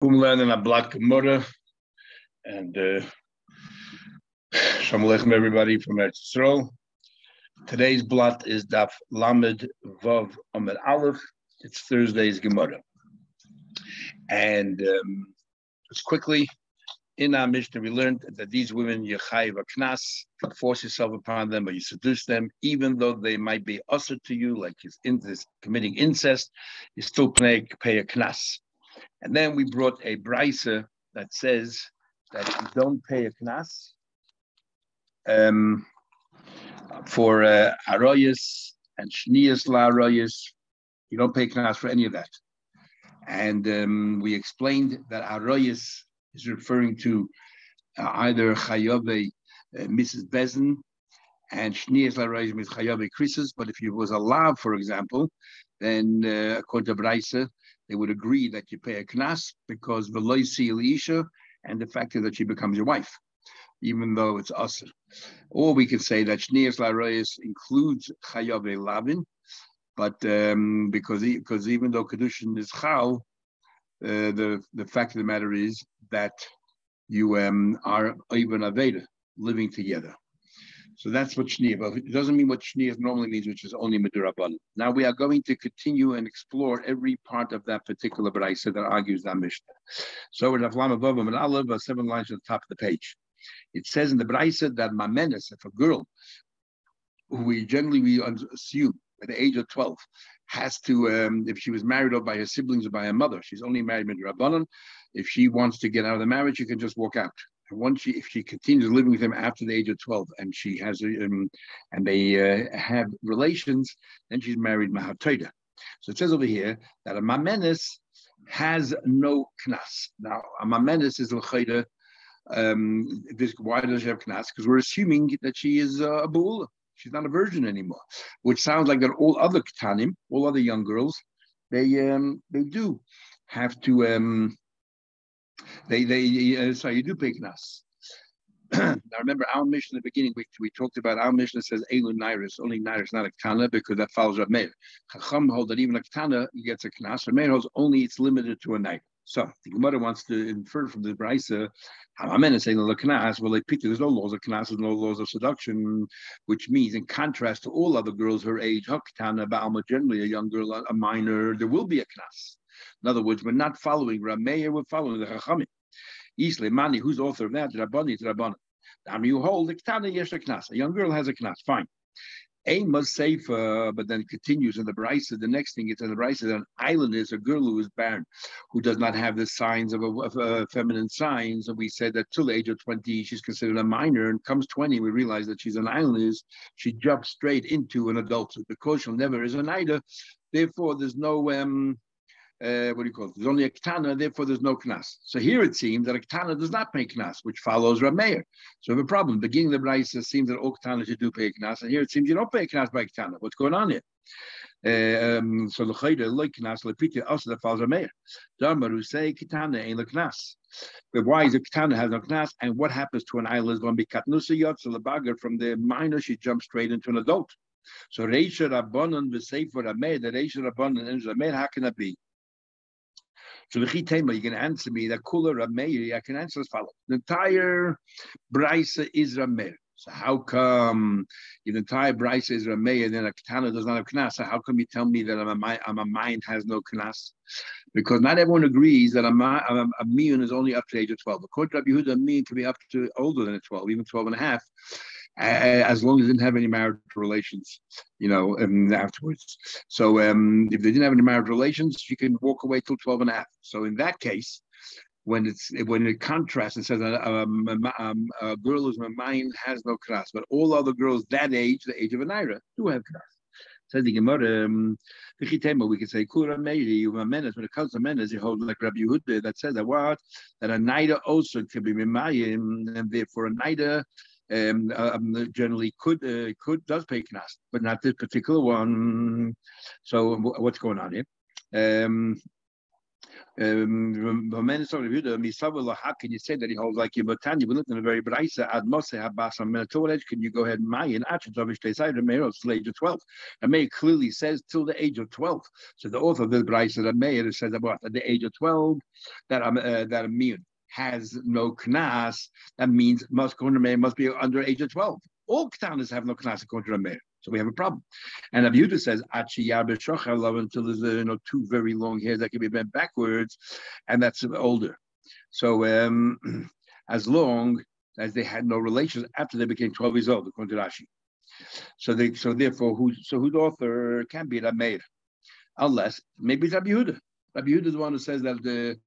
We're learning a block Gemara, and Shalom Aleichem everybody from Eretz Yisrael. Today's blot is Daf Lamed Vav Amud Aleph. It's Thursday's Gemara, and just quickly in our Mishnah we learned that these women you chayiv a knas, you force yourself upon them or you seduce them, even though they might be usher to you, like committing incest, you still pay a knas. And then we brought a brisa that says that you don't pay a knas for arayos and shniyas la arayos. You don't pay knas for any of that. And we explained that arayos is referring to either chayav Mrs. Bezin and shniyas la arayos means chayav krisis. But if it was a lav, for example, then according to brisa, they would agree that you pay a knas because v'lo yisil isha, and the fact is that she becomes your wife, even though it's usher. Or we could say that shniyas la'arayos includes chayav lavin, but because even though kedushin is chal, the fact of the matter is that you are even aveda living together. So that's what shniyah, but it doesn't mean what shniyah normally means, which is only miduraban. Now we are going to continue and explore every part of that particular brayso that argues that Mishnah. So in Avlam Avav and Aleph, 7 lines at the top of the page, it says in the brayso that mamenes, if a girl who we assume at the age of 12 has to, if she was married or by her siblings or by her mother, she's only married midurabanan. If she wants to get out of the marriage, she can just walk out. If she continues living with him after the age of 12 and she has and they have relations, then she's married mahatoida. So it says over here that a mamenes has no knas. Now a mamenes is l'chayda. Why does she have knas? Because we're assuming that she is a bu'ula. She's not a virgin anymore, which sounds like that all other ketanim, all other young girls, they do have to. So you do pay knas. Now remember our Mishnah in the beginning, we talked about our Mishnah says Elu Nairis, only Nairis, not a Ketana, because that follows Rav Meir. Chacham hold that even a Ketana gets a knas. Rav Meir holds only it's limited to a night. So the Gemara wants to infer from the brayso, Hamamen saying the knas, well, there's no laws of knas, there's no laws of seduction, which means in contrast to all other girls her age, Ketana, Ba'alma, generally a young girl, a minor, there will be a knas. In other words, we're not following Rav Meir, we're following the Chachamim. Isle Mani, who's the author of that? Rabbani to Rabbanan. Now you hold the Ketana yesh a knas. A young girl has a knas, fine. Aim must say but then it continues in the brayso. The next thing it's in the brayso that an island is a girl who is barren, who does not have the signs of feminine signs. And we said that till the age of 20 she's considered a minor, and comes 20 we realize that she's an island. She jumps straight into an adulthood because she'll never is an ida. Therefore, there's no there's only a ketana, therefore there's no knas. So here it seems that a ketana does not pay knas, which follows Rav Meir. So we have a problem. Beginning of the brayso seems that all ketanas should do pay knas, and here it seems you don't pay knas by ketana. What's going on here? So l'chayda like knas lepita also that follows Rav Meir. Damaru say ketana ain't the knas. But why is a ketana has no knas? And what happens to an island is going to be katnusa yot, so the bagger from the minor she jumps straight into an adult. So Reisha Rabbanan v'sefer Rav Meir, the Reisha Rabbanan and Rav Meir, how can that be? So the Chitema, you can answer me that Kula Rav Meir. I can answer as follows: the entire brayso is Rav Meir. So how come if the entire brayso is Rav Meir, then a ketana does not have knas? So how come you tell me that a mind has no knas? Because not everyone agrees that a miyun is only up to the age of 12. According to Rabbi Yehuda, a miyun can be up to older than 12, even 12 and a half. As long as they didn't have any marital relations, afterwards. So if they didn't have any marital relations, you can walk away till 12 and a half. So in that case, when it contrasts and says a girl who's mind has no kras, but all other girls that age, the age of a naira, do have kras. Says the Gemara, we could say Kura Meiri, when it comes to menes, you hold like Rabbi Yehuda that says that a naira also could be mimayim, and therefore a naira generally does pay knas, but not this particular one. So what's going on here? How can you say that he holds like you? But Tanya, we looked in a very brisa. Ad Mose Habas on Minatolet. Can you go ahead and Mayan Achatovish Tesai the Mayor till the age of 12? The Mayor clearly says till the age of 12. So the author of this brisa, the Mayor, says about at the age of 12 that that a miyun has no knas. That means must be under age of 12. All ktanas have no knas according to the Mayor. So we have a problem. And Rabbi Yehuda says, until there's two very long hairs that can be bent backwards, and that's older. So as long as they had no relations after they became 12 years old, according to Rashi. So therefore, whose author can be Rameir, unless maybe it's Rabbi Yehuda. Rabbi Yehuda is the one who says that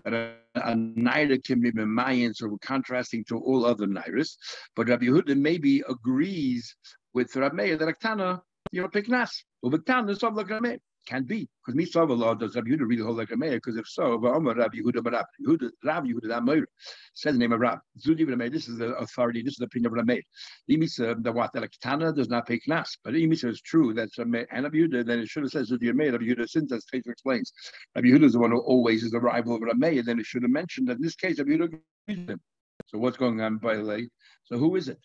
a naira can be Mayan, so we're contrasting to all other nairas. But Rabbi Yehuda maybe agrees with Rabbi Meir that Aktana, Piknas. Well, Aktana, so like Rabbi Meir. Can't be. Because Misava law does Rabbi Yehuda really hold like Rabbi Meir? Because if so, Rabbi Yehuda, Rabbi Yehuda, that Meir says the name of Rab. Zudi Rabbi Meir, this is the authority, this is the opinion of Rabbi Meir. Imisa, the what, that Aktana does not pay Knas. But Imisa is true, that's Rabbi Meir and Rabbi Yehuda, then it should have said Zudi Rabbi Meir, Rabbi Yehuda, since as Taser explains. Rabbi Yehuda is the one who always is the rival of Rabbi Meir, then it should have mentioned that in this case, Rabbi Yehuda agrees with him. So what's going on, by the way? So who is it?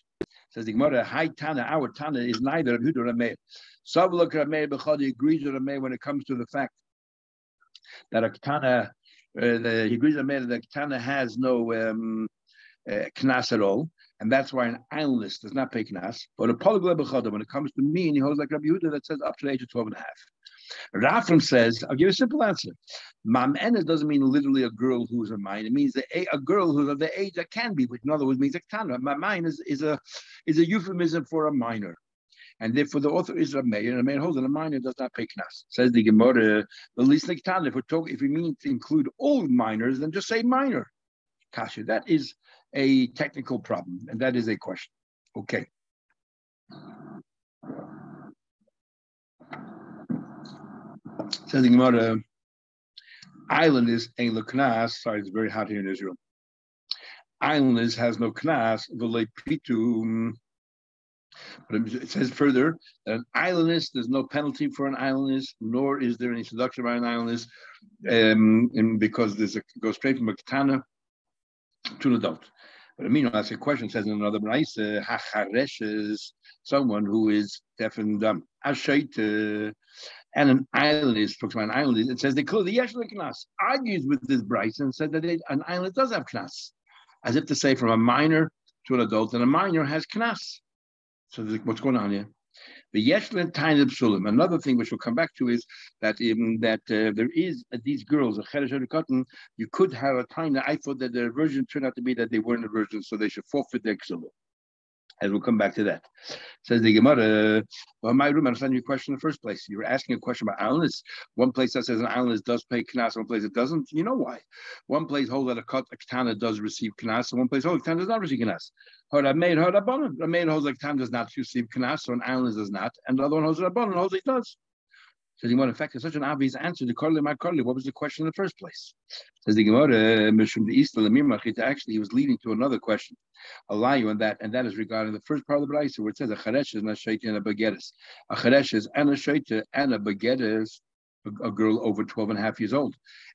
Says the Gemara, Hi Tana, our Tana is neither Rabbi Yehuda or Rabbi Meir. Savlok Rabbi Meir Bechadi agrees with Rabbi Meir when it comes to the fact that a Tana, he agrees with Rabbi Meir that Tana has no knas at all, and that's why an islandist does not pay knas. But a Polygla Bechadi, when it comes to me, and he holds like Rabbi Yehuda that says up to the age of 12 and a half. Rafram says, I'll give you a simple answer. Mam'enes doesn't mean literally a girl who's a mine. It means a girl who's of the age that can be, which in other words means a ktana. Mine is a euphemism for a minor. And therefore the author is a mayor, and a mayor holds that a minor does not pay knas. Says the Gemara, the least ktana, if we mean to include all minors, then just say minor. Kasha, that is a technical problem, and that is a question. Okay. Says the Gemara, islanders ain't no knas. Sorry, it's very hot here in Israel. Islanders has no knas. But it says further that an islandist, there's no penalty for an islandist, nor is there any seduction by an islandist, because goes straight from a katana to an adult. But I mean, that's a question. It says in another brayse, hacharesh is someone who is deaf and dumb. Ashait. And an islandist, talks about an islandist, it says they clearly yesh knas, argues with this Bryce and said that an island does have knas, as if to say from a minor to an adult, and a minor has knas. So what's going on here? The yeshlen tiny psulim. Another thing which we'll come back to is that there is these girls a cheresh cotton. You could have a tiny. I thought that the virgin turned out to be that they weren't a virgin, so they should forfeit their ksulim. And we'll come back to that. Says the Gemara, well, my room, I understand your question in the first place. You were asking a question about islanders. One place that says an islanders does pay knas, one place it doesn't. You know why? One place holds that a katana does receive knas, and one place holds that katana does not receive knas. Rameir holds that katana does not receive knas, so an islanders does not. And the other one holds that rabbanon holds it does. Says the Gemara, in fact, it's such an obvious answer. The Karli, my Karli, what was the question in the first place? Says the Gemara, actually, he was leading to another question. I'll lie you on that, and that is regarding the first part of the Braisa, where it says a charesh is and a shaita and a bageres. A charesh is and a shaita and a bageres, a girl over 12 and a half years old.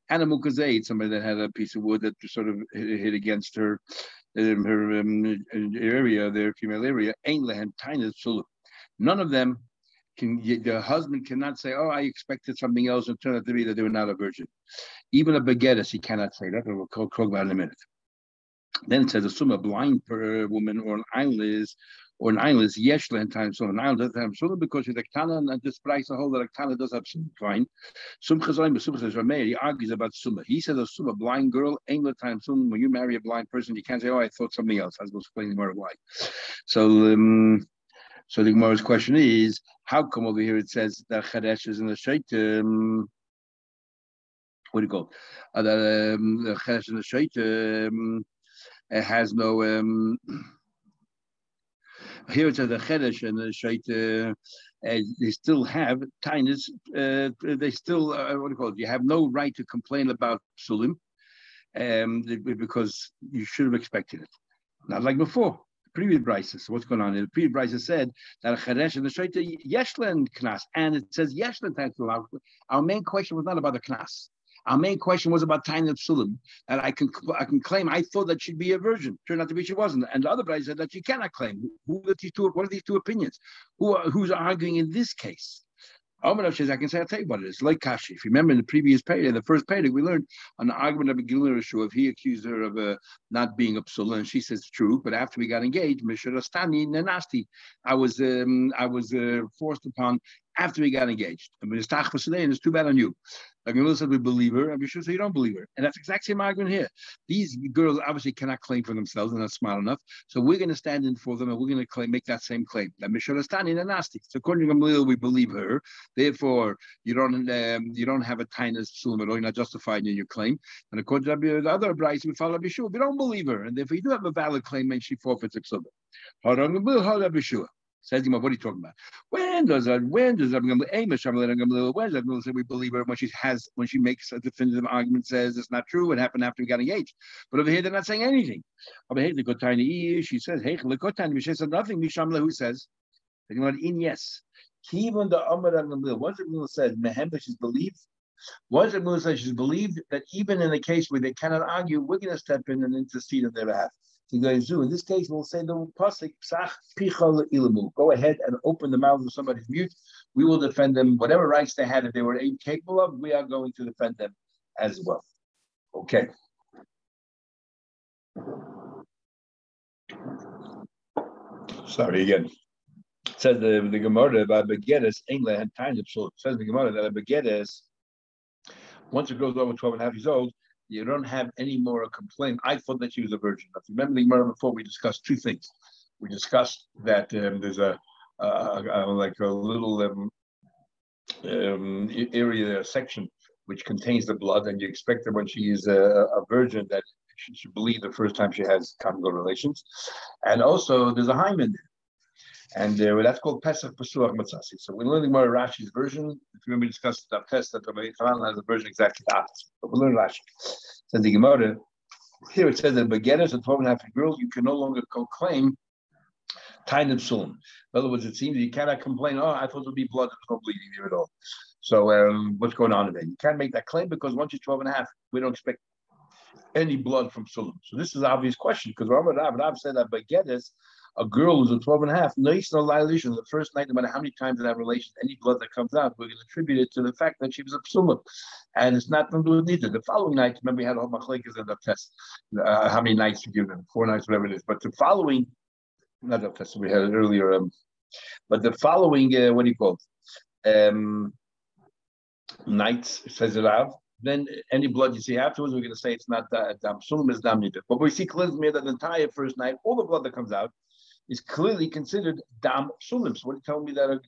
And a mukazait, somebody that had a piece of wood that sort of hit against her area, their female area. Ain't lehen tiny suluk. None of them. The husband cannot say, "Oh, I expected something else," and turn out to be that they were not a virgin. Even a baguette, he cannot say that. We'll talk about in a minute. Then it says, "Assume a blind woman or an islandess, yesh lehen time so an island doesn't have sunnah because she's a ktana, and this price the whole that a ktana does have sunnah. Fine. Sum chazayim, sum chazayim. He argues about sunnah. He says, "Assume a blind girl ain't the time sunnah. When you marry a blind person, you can't say, 'Oh, I thought something else.'" I was explaining more why. So the Gemara's question is, how come over here it says that Charesh is in the Shait? What do you call it? The Charesh in the Shait has no. Here it says the Charesh and the Shait. They still have tinus. They still what do you call it? You have no right to complain about Sulim, because you should have expected it. Not like before. Previous Bryces. So what's going on? The previous Bryces said that a Charesh and the Shaita Yeshlen Knas, and it says Yeshlen Tanzul. Our main question was not about the Knas. Our main question was about Tanya Psulim, and I can claim I thought that she'd be a virgin. Turned out to be she wasn't. And the other bride said that she cannot claim. What are these two opinions? Who's arguing in this case? Says, I can say, I'll tell you what it is. Like Kashi. If you remember in the previous period, the first period, we learned an argument of Gilner Yeshua. If he accused her of not being a psula, and she says it's true, but after we got engaged, Mishurastani Nanasti, I was forced upon after we got engaged. And it's too bad on you. Like Melissa said, we believe her, and we should say you don't believe her. And that's the exact same argument here. These girls obviously cannot claim for themselves, they're not smart enough. So we're going to stand in for them, and we're going to make that same claim. That Mishurastani Nanasti. So according to Gamliel, we believe her. Therefore, you don't have a tinus psulim at all. You're not justified in your claim. And according to the other brides, we follow Bishua. We don't believe her, and therefore you do have a valid claim, and she forfeits a psulim. Says what are you talking about? When does that say we believe her when she makes a definitive argument, says it's not true, it happened after we got engaged. But over here they're not saying anything. Over here she says, hey, she said nothing. Mishamla who says, in yes. Even the Amar Gamliel, once it says Mehem that she's believed, once it says she's believed that even in a case where they cannot argue, we're going to step in and intercede on their behalf. In this case, we'll say the pasuk Psach Pichal Ilamu. Go ahead and open the mouth of somebody's mute. We will defend them. Whatever rights they had, if they were incapable of, we are going to defend them as well. Okay. Sorry again. It says the Gemara about Begedes, England had time to so it says the Gemara that a Begedes, once it goes over 12 and a half years old, you don't have any more a complaint. I thought that she was a virgin. If you remember the Gemara before, we discussed two things. We discussed that there's a little area, section, which contains the blood, and you expect that when she is a virgin that she should bleed the first time she has conjugal relations. And also, there's a hymen there. And that's called Pesach Pesuach Matzasi. So we're learning more Rashi's version. If you remember, we discussed the test that Rabbi Chanan has a version exactly the opposite. But we'll learn Rashi. Says the Gemara. Here it says that begetters and 12 and a half girls, you can no longer claim Tainib Sulam. In other words, it seems you cannot complain, I thought it would be blood, there's no bleeding here at all. So what's going on today? You can't make that claim because once you're 12 and a half, we don't expect any blood from Sulam. So this is an obvious question because Rav said that begetters, a girl who's a 12 and a half, no violation. The first night, no matter how many times they have relations, any blood that comes out, we're going to attribute it to the fact that she was a psula. And it's not going to do it neither. The following night, remember, we had a whole machlekes in the test. How many nights you give them? 4 nights, whatever it is. But the following, not the test, we had it earlier, but the following, what do you call it? Nights, says it out. Then any blood you see afterwards, we're going to say it's not dam. Psulim is dam neither. But we see clearly that the entire first night, all the blood that comes out, is clearly considered dam sulim. So what are you telling me that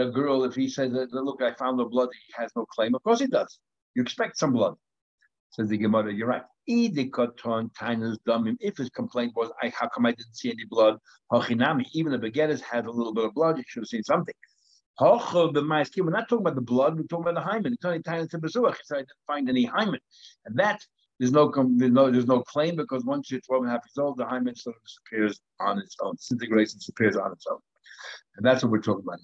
a girl, if he says that, look, I found the blood, he has no claim? Of course he does. You expect some blood. Says the Gemara, you're right. If his complaint was, how come I didn't see any blood? Even the begetters had a little bit of blood, you should have seen something. We're not talking about the blood, we're talking about the hymen. It's only tiny to Bezuach. He said I didn't find any hymen. And that there's no claim because once you're 12 and a half years old, the hymen sort of disappears on its own, disintegrates and disappears on its own. And that's what we're talking about.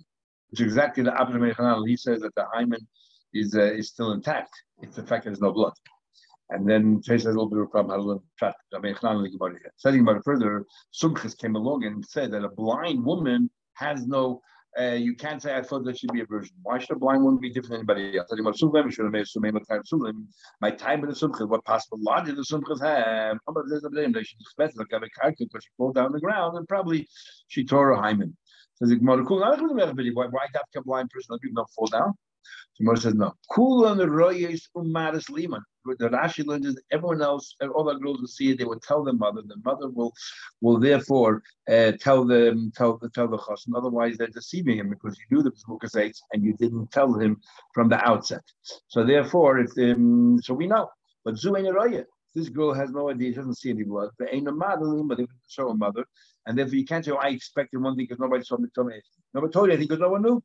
It's exactly the opposite of Mechanal. He says that the hymen is still intact. It's the fact that there's no blood. And then Chase has a little bit of a problem. How to learn track. Setting about it further, Sumchis came along and said that a blind woman has no. You can't say I thought that she'd be a virgin. Why should a blind woman be different than anybody else? My time in the Sumchis, what possible logic the Sumchis have? She expected like a car because she fall down the ground and probably she tore her hymen. Says why that a blind person? Let people not fall down. Gemara says no. The Rashi learns is everyone else, all the girls will see it. They will tell their mother. The mother will therefore tell the chassan. Otherwise, they're deceiving him because you knew the Pesukah says and you didn't tell him from the outset. So therefore, it's so we know. But Zu ain't a roya. This girl has no idea. She doesn't see any blood. But ain't a mother, but they didn't show a mother, and therefore you can't say, I expected one thing because nobody told me anything. Nobody told you anything because no one knew.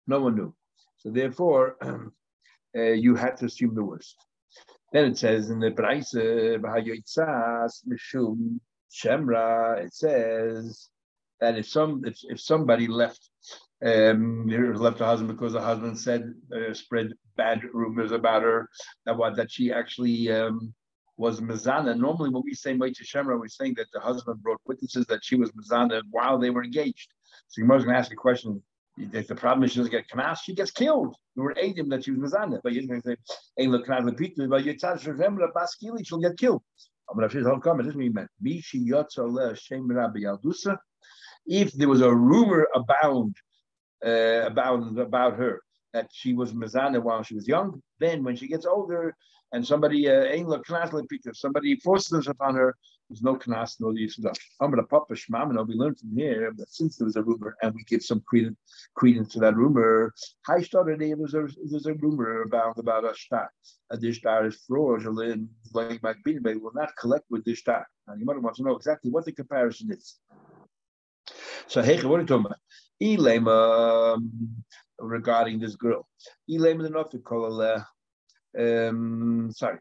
No one knew. So therefore, you had to assume the worst. Then it says in the Braise, Mishum Shemra, it says that if somebody left left her husband because the husband said spread bad rumors about her that she actually was mezana. Normally, when we say Moitze Shemra, we're saying that the husband brought witnesses that she was mezana while they were engaged. So Gemara is going to ask a question. If the problem is she doesn't get knas, she gets killed. We were aiding that she was mezana. But you're going to say, "Ein lo knas lepitu." But you tell her baskili, she'll get killed. I'm going to say, "Hold on, this mean Mishi yotza le shem rabbi yaldusa." If there was a rumor about her that she was mezana while she was young, then when she gets older and somebody somebody forces this upon her, there's no knas, no yisudah. I'm gonna papa shmamino. We learned from here that since there was a rumor and we give some credence to that rumor, high started there's a rumor about a shtar. A dishtar is fraudulent, like they will not collect with dishtar. Now you might want to know exactly what the comparison is. So hey, what are you talking about? Regarding this girl. Sorry,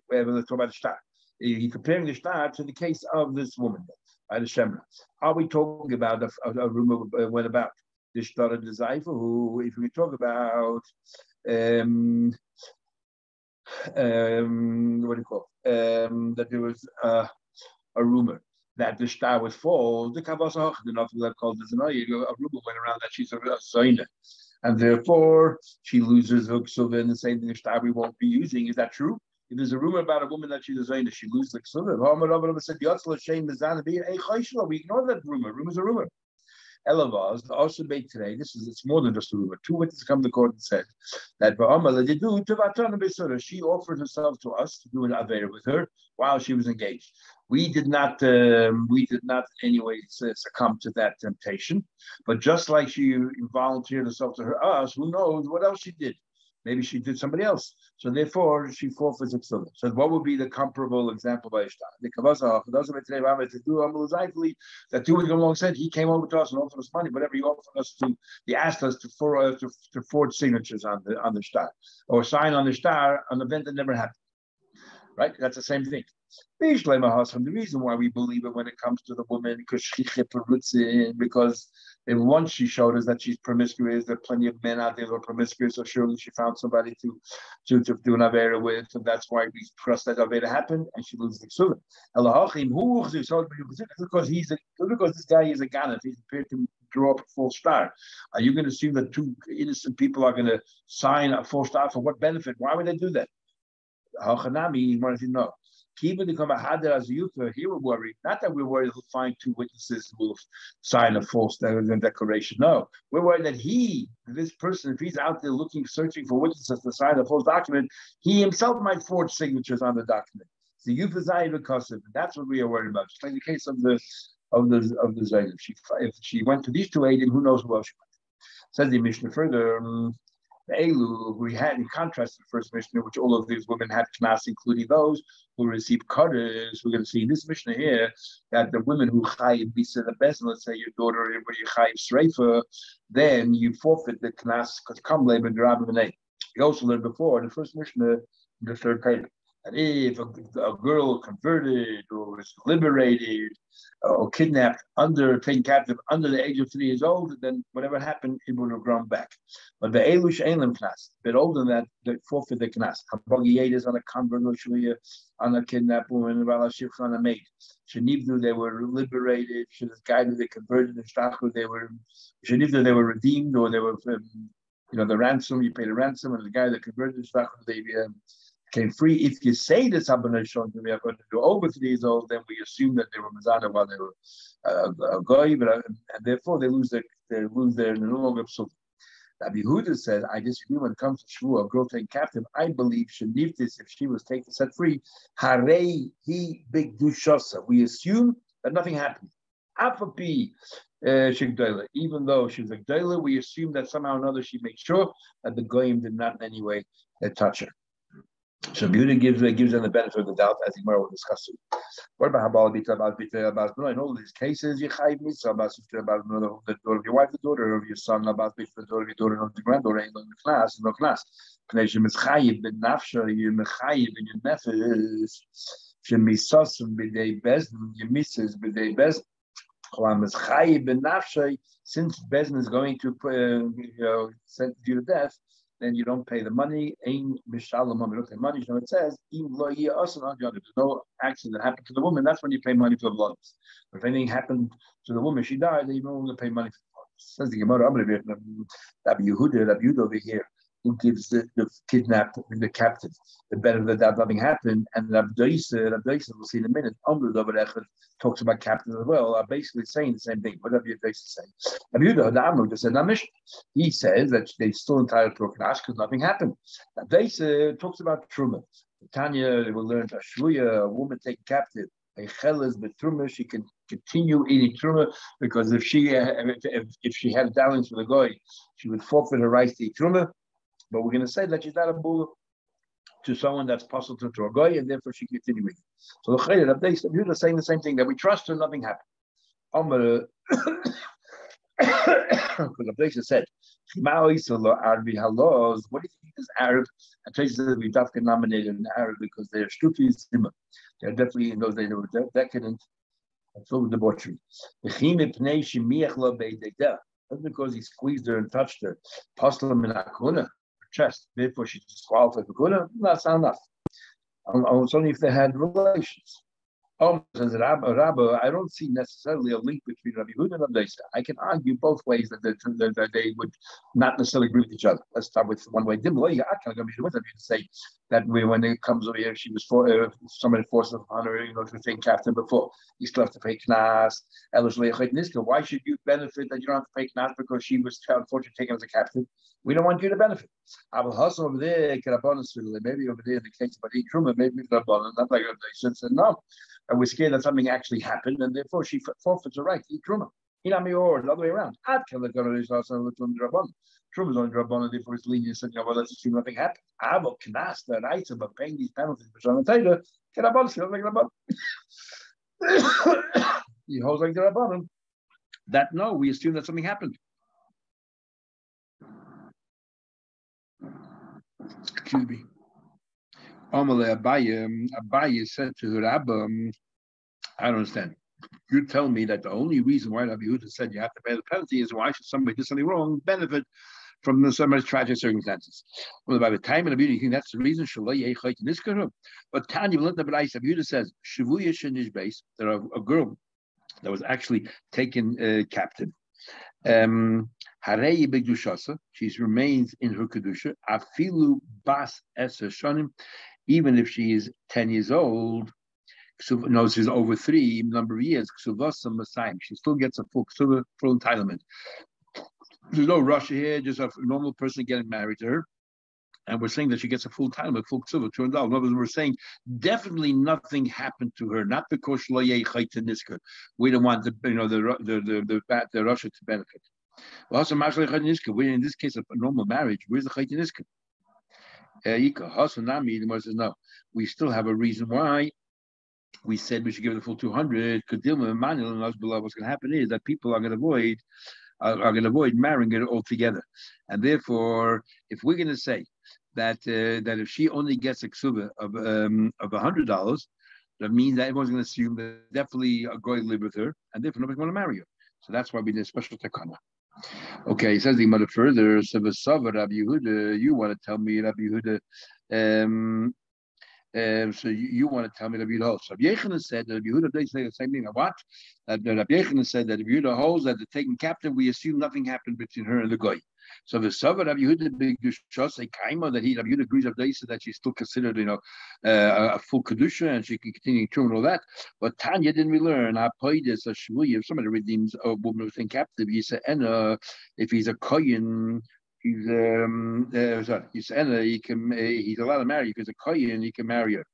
we have to talk about the shtar. He's comparing the shtar to the case of this woman by the Shemra. Are we talking about a rumor went about the shtar of the Zaifa? Who, if we talk about what do you call that there was a rumor that the shtar was false, the Kavasach, the nothing that called this a rumor went around that she's a Zaina. And therefore, she loses her ksuva and the same thing the shtar we won't be using. Is that true? If there's a rumor about a woman that she's a Zaina, she loses the ksuva. We ignore that rumor. Rumor's a rumor. Elavaz, the also made today, it's more than just a rumor. Two witnesses come to court and said that she offered herself to us to do an avera with her while she was engaged. We did not in any way succumb to that temptation, but just like she volunteered herself to us, who knows what else she did? Maybe she did somebody else. So therefore, she forfeits a ksuva. So what would be the comparable example by Ishtar? The Kavasa, for those of us today, that two weeks along said he came over to us and offered us money, whatever he offered us to, he asked us to forge signatures on the shtar or sign on the shtar on an event that never happened. Right? That's the same thing. The reason why we believe it when it comes to the woman, because once she showed us that she's promiscuous, there are plenty of men out there who are promiscuous, so surely she found somebody to do an avera with, and that's why we trust that avera happened, and she loses the ksuva. Because this guy is a ganef, he's prepared to draw up a false star. Are you going to assume that two innocent people are going to sign a false star for what benefit? Why would they do that? No. Here we're worried. Not that we're worried he'll find two witnesses who will sign a false declaration. No, we're worried that this person, if he's out there searching for witnesses to sign a false document, he himself might forge signatures on the document. So that's what we are worried about. Just like the case of the Zayd. If she went to these two Aiden, who knows who else she went. Says the Mishnah further. Elu, we had in contrast to the first Mishnah, which all of these women had knas, including those who received qadrs. We're going to see in this Mishnah here that the women who chayiv bisa the best, let's say your daughter, where you chayiv sreifa, then you forfeit the knas because come labor derabim v'nei. We also learned before in the first Mishnah, in the third page, that if a girl converted or was liberated or kidnapped taken captive under the age of 3 years old, then whatever happened, it would have grown back. But the Elush Elam Knas, a bit older than that, they forfeit the Knas. Habagiyadas on a convert, on a kidnapped woman, on a maid. Shenivdu, they were liberated. Shadizgaidu, they converted. Shtachu, they were redeemed, or they were, the ransom, you paid a ransom, and the guy that converted Shtachu, they came free. If you say this Habanashon to me, I'm going to do over 3 years old, then we assume that they were Mazana while they were a goy, and therefore they lose their no longer psut. Rabbi Yehuda said, I disagree when it comes to Shvu, a girl taken captive. I believe Sheniftis, if she was taken set free, Harei he big dushasa. We assume that nothing happened. Apapi Shigdala. Even though she was a Gdala, we assume that somehow or another she made sure that the goyim did not in any way touch her. So beauty gives them the benefit of the doubt, as Gemara will discuss it. What about Habal Bita about in all these cases, you chayv mitzvah about the daughter of your wife, the daughter of your son, about the daughter of your daughter, not the granddaughter, ain't no class. Connection is chayv ben nafsha, you mechayv in your nefesh, shemisas b'dei bezdin, your misses b'dei bezdin. Since Bezin is going to sentence you to death, then you don't pay the money. You don't pay money. So it says, there's no accident that happened to the woman. That's when you pay money for the blood. If anything happened to the woman, she died, then you don't want to pay money for the blood. Says the Gemara, Rabbi Yehuda over here, who gives the kidnapped, the captive, the benefit that nothing happened, and Rabbi Doisa, we'll see in a minute, talks about captives as well, are basically saying the same thing. What Rabbi Doisa saying? Rabbi Yehuda, the Amr, just said, he says that they're still entitled to a knash because nothing happened. Rabbi Doisa talks about Truma. Tanya, they will learn to a woman taken captive. She can continue eating truma because if she had a dalliance with a goy, she would forfeit her rights to eat truma. But we're going to say that she's not a bull to someone that's possible to a goy, and therefore she can continue eating. So the Chayr of Yehuda saying the same thing, that we trust her, nothing happened. Because Abdesha said, what do you think is Arab? And Tracy says we definitely nominated an Arab because they're stupid. They're definitely in those days they were decadent and filled with debauchery. That's because he squeezed her and touched her. Paslam in her chest, therefore she's disqualified for kuna. That's not enough. It's only if they had relations. Says Rabbi, I don't see necessarily a link between Rabbi Yehuda and Rabbi Doisa. I can argue both ways that they would not necessarily agree with each other. Let's start with one way. I can't go with you to say that when it comes over here, she was somebody forced upon her, to take captain before. You still have to pay knas. Why should you benefit that you don't have to pay knas because she was unfortunately taken as a captive? We don't want you to benefit. I will hustle over there, maybe over there in the case of Truma, maybe not like Doisa said no. And we're scared that something actually happened, and therefore she forfeits her right to eat truma. Or the other way around. Truma is on Drabbana, therefore it's lenient, saying, well, let's assume nothing happened. Abo knas, the rights of paying these penalties for Shana Taylor, he holds like the Rabbanim. That no, we assume that something happened. Excuse me. Abaye said to her, Abba, I don't understand. You tell me that the only reason why Rabbi Yehuda said you have to pay the penalty is why should somebody do something wrong benefit from somebody's tragic circumstances? Well, by the time of the beauty, you think that's the reason? But Tanya Yehuda says, there are a girl that was actually taken captive. She remains in her kedusha. Afilu bas eser shanim, even if she is 10 years old. No, she's over 3 number of years. She still gets a full entitlement. There's no rush here, just a normal person getting married to her. And we're saying that she gets a full entitlement, full ksuva, $200. In other words, we're saying definitely nothing happened to her, not because we don't want the Russia to benefit. In this case of a normal marriage, where's the chayt niska? No, we still have a reason why we said we should give the full 200. What's going to happen is that people are going to avoid marrying it altogether, and therefore, if we're going to say that if she only gets a ksuba of $100, that means that everyone's going to assume that definitely a guy live with her, and therefore nobody's going to marry her. So that's why we did a special takana. Okay, he says the mother further. So Rabbi Yehuda, you want to tell me Rabbi Yehuda? So you want to tell me Rabbi Yehuda holds. Rabbi Yehuda said that Rabbi Yehuda, they say the same thing. What? Rabbi Yehuda said that Rabbi Yehuda holds that the taken captive, we assume nothing happened between her and the goy. So the Sava Rabbi Yehuda big Dushas a kaima that Rabbi Yehuda agrees with Daisa that she's still considered a full kedusha and she can continue to and all that. But Tanya didn't we learn? If somebody redeems a woman who's in captive, he said, if he's a kohen. He's he's allowed to marry because a kohen he can marry her.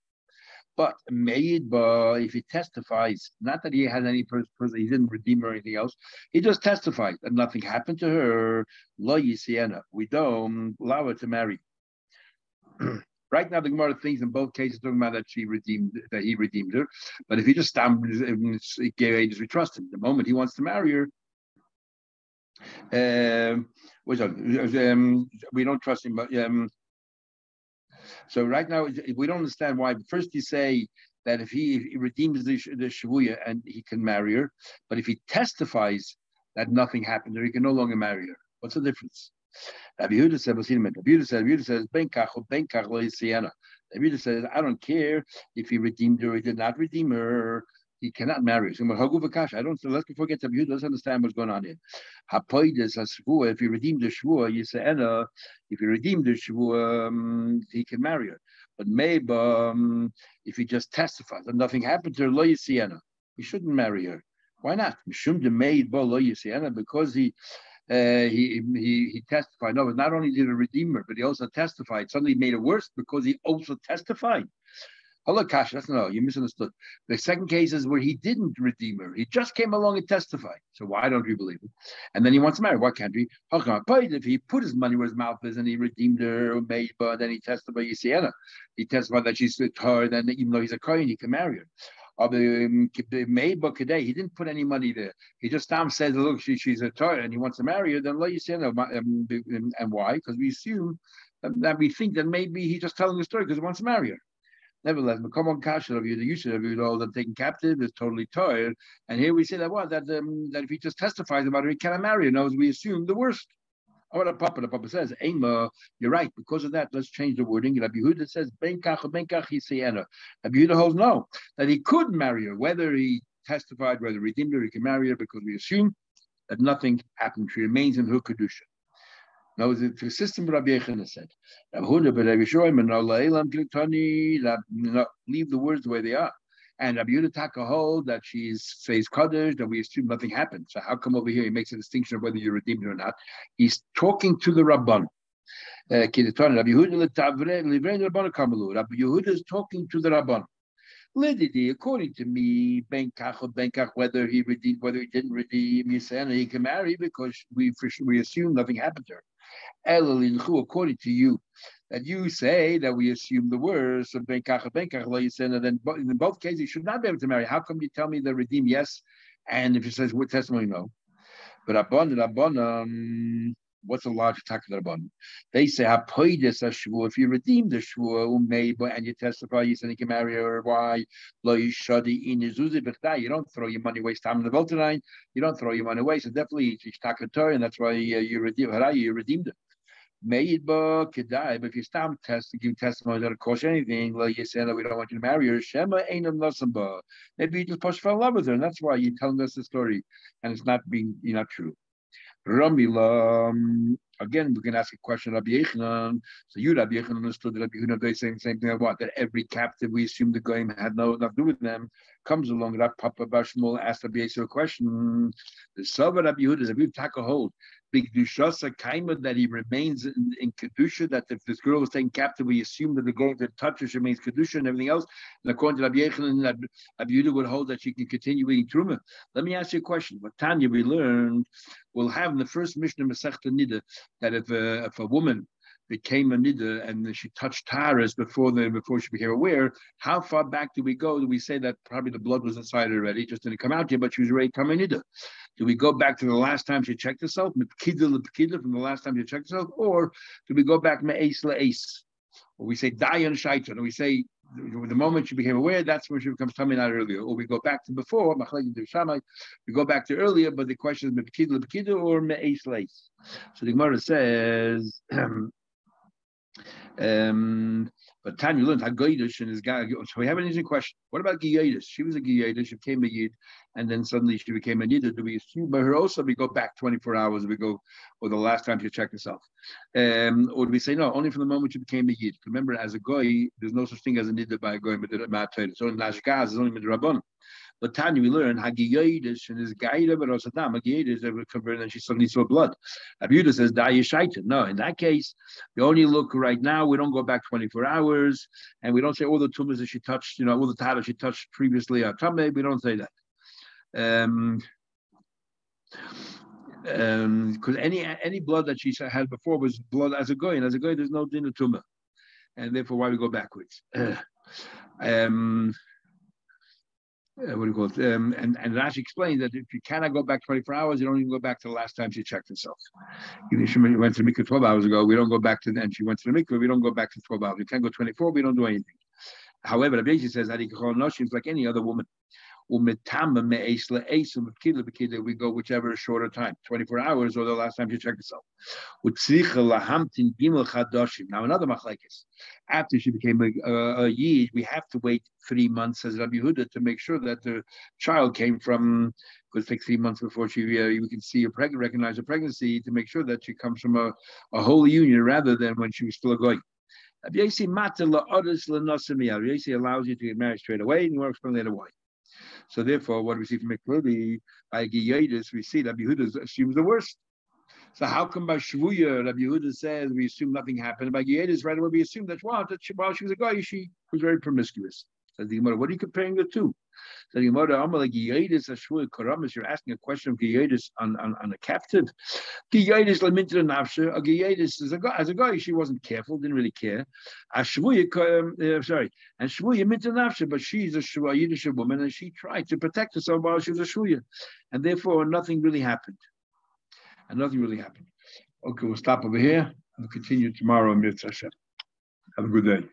But if he testifies, not that he had any person, he didn't redeem her or anything else, he just testified that nothing happened to her. Lo yisiena, we don't allow her to marry. Right now, the Gemara thinks in both cases talking about that he redeemed her. But if he just gave ages, we trust him. The moment he wants to marry her, we don't trust him. But so right now we don't understand why. First you say that if he redeems the shavuya and he can marry her, but if he testifies that nothing happened, or he can no longer marry her, what's the difference? Rabbi Yehuda said, Rabbi Yehuda says, Ben kach lo yisiena. Rabbi Yehuda says, I don't care if he redeemed her or he did not redeem her. He cannot marry. So I don't. Let's before we get to Rabbi Yehuda, let's understand what's going on here. If he redeemed the shvua, yisena. If he redeemed the shvua, he can marry her. But maybe if he just testifies that nothing happened to her, lo yisiena, he shouldn't marry her. Why not? Because he testified. No, not only did he redeem her, but he also testified. Suddenly made it worse because he also testified. Holocaust, that's no, you misunderstood. The second case is where he didn't redeem her. He just came along and testified. So why don't we believe him? And then he wants to marry. Why can't we? If he put his money where his mouth is and he redeemed her, and then he testified, he testified that she's with her, then even though he's a kohen, he can marry her. He didn't put any money there. He just said, look, she's a Torah and he wants to marry her, then and why? Because we assume that we think that maybe he's just telling the story because he wants to marry her. Nevertheless, come on, kasha of you, the usage of you, all them taken captive is totally Torah. And here we say that that if he just testifies about her, he cannot marry her. Now, we assume the worst. What the Papa says, Ema, you're right. Because of that, let's change the wording. Rabbi Yehuda says, Ben kach yisiena. Rabbi Yehuda holds no, that he could marry her, whether he testified, whether he redeemed her, he can marry her, because we assume that nothing happened. She remains in her kedusha. Now, the system Rabbi Yechon said, leave the words the way they are. And Rabbi Yehuda Taka hold that she says Kaddish, that we assume nothing happened. So how come over here he makes a distinction of whether you're redeemed or not? He's talking to the Rabban. Rabbi Yehuda is talking to the Rabban. According to me, Ben Kach, whether he redeemed, whether he didn't redeem, he can marry because we assume nothing happened to her. According to you, that you say that we assume the worst of Ben Kach, and then in both cases he should not be able to marry. How come you tell me the redeem yes, and if he says what testimony no? But Rabban, what's the large attack of the Rabban? They say if you redeem the shvua and you testify, you say you can marry her. Why? You don't throw your money waste time in the Voltanine. You don't throw your money away. So definitely it's Torah, and that's why you redeemed it. But if you stop give testimony that it costs anything, like you said that we don't want you to marry her, Shema ain't nosamba. Maybe you just fell in love with her, and that's why you're telling us the story, and it's not true. Ramila, again, we can ask a question of Rabbi Yechanan. So you, Rabbi Yechanan, understood that Rabbi Yehuda, they saying the same thing about that every captive we assume the goyim had nothing to do with them. Comes along, that Papa Bashmul asked Rabbi Yehuda a question. The Sava Rabbi Yehuda is a big taka hold. Big Dushasa Kaima that he remains in Kedusha, that if this girl was taken captive, we assume that the girl that touches remains Kedusha and everything else. And according to Rabbi Yechanan, Rabbi Yehuda would hold that she can continue eating Truma. Let me ask you a question. What Tanya we learned, we'll have in the first Mishnah Masechta Nida, that if a woman became a nida and she touched taras before she became aware, how far back do we go? Do we say that probably the blood was inside her already, just didn't come out yet, but she was already coming nida? Do we go back to the last time she checked herself, from the last time she checked herself, or do we go back me'es la'es? Or we say dayan shaitan, and we say the moment she became aware, that's when she becomes coming out earlier. Or we go back to before, we go back to earlier, but the question is me'pekida or me'es la'es. So the Gemara says. But Tanya learned Hagoyidish and his guy. So we have an interesting question. What about Giyodish? She was a Giyodish, she became a Yid, and then suddenly she became a Nida. Do we assume by her also we go back 24 hours, or the last time she checked herself? Or do we say no, only from the moment she became a Yid? Remember, as a Goy, there's no such thing as a Nida by a Goy, but so in Lashgaz, it's only Midrabon. But Tanya, we learn Hagiyodish and his Gaida, but also Dam Hagiyodish ever converted, and she suddenly saw blood. Abuda says Dayashaitan. No, in that case, we only look right now. We don't go back 24 hours, and we don't say all the tumas that she touched. All the taras she touched previously are tamei. We don't say that. Because any blood that she had before was blood as a goy, and as a goy, there's no din of tumah, and therefore why we go backwards. What do you call it? And Rashi explains that if you cannot go back 24 hours, you don't even go back to the last time she checked herself. Even if she went to the mikveh 12 hours ago, we don't go back to, and she went to the mikveh, we don't go back to 12 hours. We can't go 24, we don't do anything. However, Rabbi Yossi says, she's like any other woman. We go whichever shorter time, 24 hours or the last time she checked herself. Now another machlekes. After she became a yid, we have to wait 3 months, says Rabbi Yehuda, to make sure that the child came from. Because it takes 3 months before we can see recognize a pregnancy, to make sure that she comes from a holy union rather than when she was still a goy. Rabbi Yossi allows you to get married straight away, and you want to explain later why. So therefore, what do we see from clearly by Giyadis, we see Rabbi Yehuda assumes the worst. So how come by Shvuya, Rabbi Yehuda says we assume nothing happened? By Giyadis, right away we assume that while she was a guy, she was very promiscuous. Says the Gemara, what are you comparing the two? So the Gemara, like Giyadis, Shvuya, Karamis, you're asking a question of Giyadis on a captive. Giyadis lamented an nafsha. A Giyadis as a guy, she wasn't careful, didn't really care. And Shvuya minted nafsha, but she's a Yiddish woman, and she tried to protect herself while she was a Shvuya, and therefore nothing really happened. Okay, we'll stop over here. We'll continue tomorrow. Have a good day.